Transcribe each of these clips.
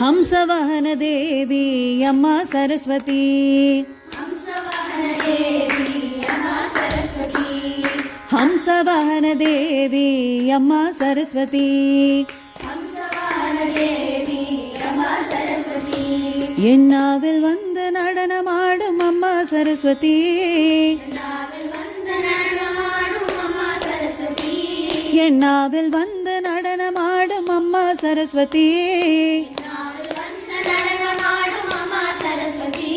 ಹಂಸವಾಹನ ದೇವಿ ಅಮ್ಮ ಸರಸ್ವತಿ. ಹಂಸವಾಹನ ದೇವಿ ಅಮ್ಮ ಸರಸ್ವತಿ. ಹಂಸವಾಹನ ದೇವಿ ಅಮ್ಮ ಸರಸ್ವತಿ. ಹಂಸವಾಹನ ದೇವಿ ಅಮ್ಮ ಸರಸ್ವತಿ. என்னாவில் வந்து நடனம் ஆடும் அம்மா சரஸ்வதி. நாவில் வந்து நடனமாடும் அம்மா சரஸ்வதி. என்னாவில் வந்து நடனம் ஆடும் அம்மா சரஸ்வதி. நாவில் வந்து நடனமாடும் அம்மா சரஸ்வதி.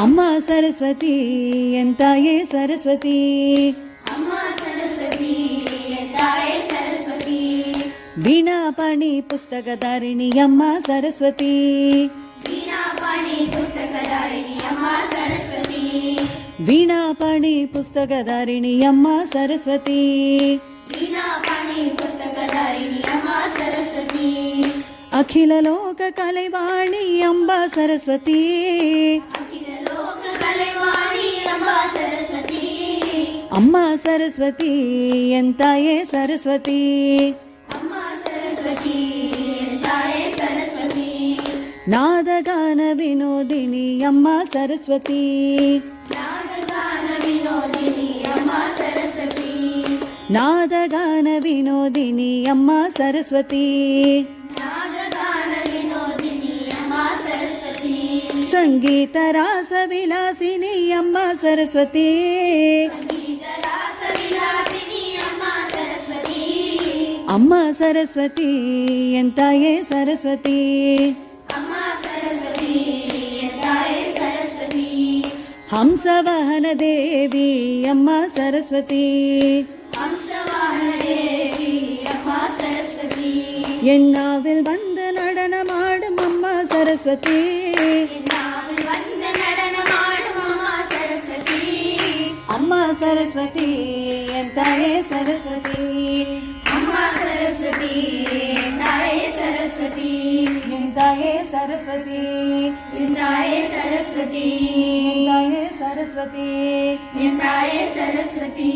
அம்மா சரஸ்வதி என் தாயே சரஸ்வதி. அம்மா சரஸ்வதி என் தாயே சரஸ்வதி. வீணாபாணி புஸ்தகதாரிಣಿ ಅಮ್ಮ ಸರಸ್ವತಿ. ವೀಣಾಪಾಣಿ ಪುಸ್ತಕಧಾರಿಣಿ ಅಮ್ಮ ಸರಸ್ವತಿ. ವೀಣಾಪಾಣಿ ಪುಸ್ತಕಧಾರಿಣಿ ಅಮ್ಮ ಸರಸ್ವತಿ. ವೀಣಾಪಾಣಿ ಪುಸ್ತಕಧಾರಿಣಿ ಅಮ್ಮ ಸರಸ್ವತಿ. ಅಖಿಲ ಲೋಕ ಕಲೆವಾಣಿ ಅಂಬ ಸರಸ್ವತಿ. ಅಖಿಲ ಲೋಕ ಕಲೆವಾಣಿ ಅಮ್ಮ ಸರಸ್ವತಿ. ಅಮ್ಮ ಸರಸ್ವತಿ ಎನ್ ತಾಯೇ ಸರಸ್ವತಿ. ಅಮ್ಮ ಸರಸ್ವತಿ ಎನ್ ತಾಯೇ ಸರಸ್ವತಿ. ನಾದಗಾನ ವಿನೋದಿನಿ ಅಮ್ಮ ಸರಸ್ವತಿ. ನಾದಗಾನ ವಿನೋದಿನಿ ಅಮ್ಮ ಸರಸ್ವತಿ. ನಾದಗಾನ ವಿನೋದಿನಿ ಅಮ್ಮ ಸರಸ್ವತಿ. ನಾದಗಾನ ವಿನೋದಿನಿ ಅಮ್ಮ ಸರಸ್ವತಿ. ಸಂಗೀತ ರಾಸ ವಿಲಾಸಿನಿ ಅಮ್ಮ ಸರಸ್ವತಿ. ಸಂಗೀತ ರಾಸ ವಿಲಾಸಿನಿ ಅಮ್ಮ ಸರಸ್ವತಿ. ಅಮ್ಮ ಸರಸ್ವತಿ ಎನ್ ತಾಯೇ ಸರಸ್ವತಿ. ಅಮ್ಮ ಸರಸ್ವತಿ ಎನ್ ತಾಯೇ ಸರಸ್ವತಿ. ಹಂಸವಾಹನ ದೇವಿ ಅಮ್ಮ ಸರಸ್ವತಿ. ಹಂಸವಾಹನ ದೇವಿ ಅಮ್ಮ ಸರಸ್ವತಿ. என்னாவில் வந்து நடனம் ஆடும் அம்மா சரஸ்வதி. ನಾವಿಲ್ ಬಂದ நடನ ಮಾಡು ಅಮ್ಮ ಸರಸ್ವತಿ. அம்மா சரஸ்வதி என் தாயே சரஸ்வதி. ಅಮ್ಮ ಸರಸ್ವತಿ ಎನ್ ತಾಯೇ ಸರಸ್ವತಿ. என் தாயே சரஸ்வதி. ಎನ್ ತಾಯೇ ಸರಸ್ವತಿ. என் தாயே சரஸ்வதி. ಎನ್ ತಾಯೇ ಸರಸ್ವತಿ.